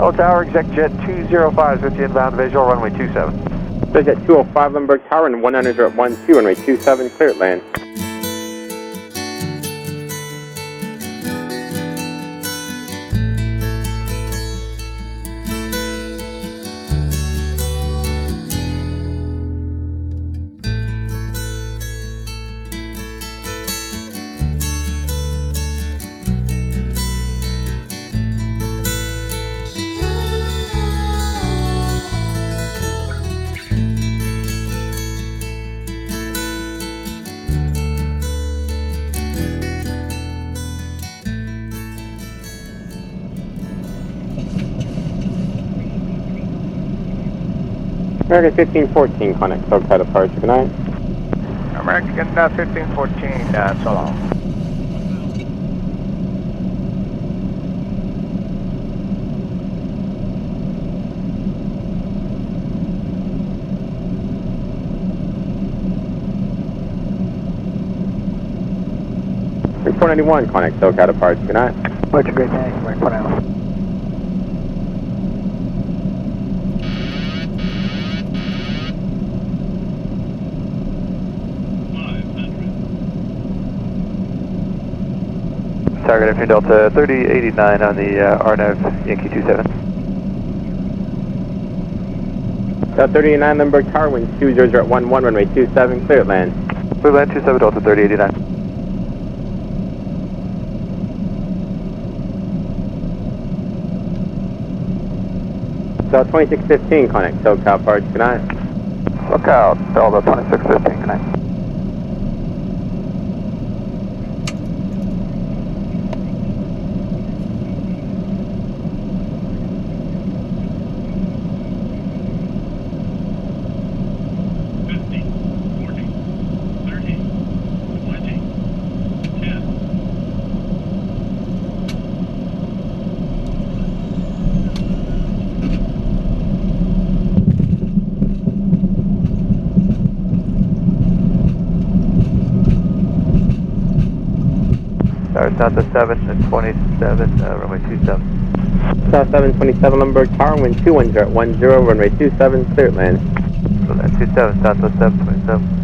Hello Tower, exec jet 205 with you inbound visual, runway 27. Jet 205 Lindbergh Tower and 100 at 12, runway 27, clear at land. American 1514, connect SoCal departure, good night. American 1514, so long. Report 91, connect SoCal departure, good night. What's a great day, Report 91. Target Airfield Delta 3089 on the RNAV Yankee 27. Delta 3089 Lindbergh Tower, wind 20 at 11, runway 27, clear at land. Clear land 27 Delta 3089. Delta 2615, connect SoCal departure, good night. SoCal Delta 2615, good night. South 7 and 27, runway 27. South 727 Lindbergh Tower, wind 210 at 10, runway 27, clear at land. So that's 27, Southwest 727.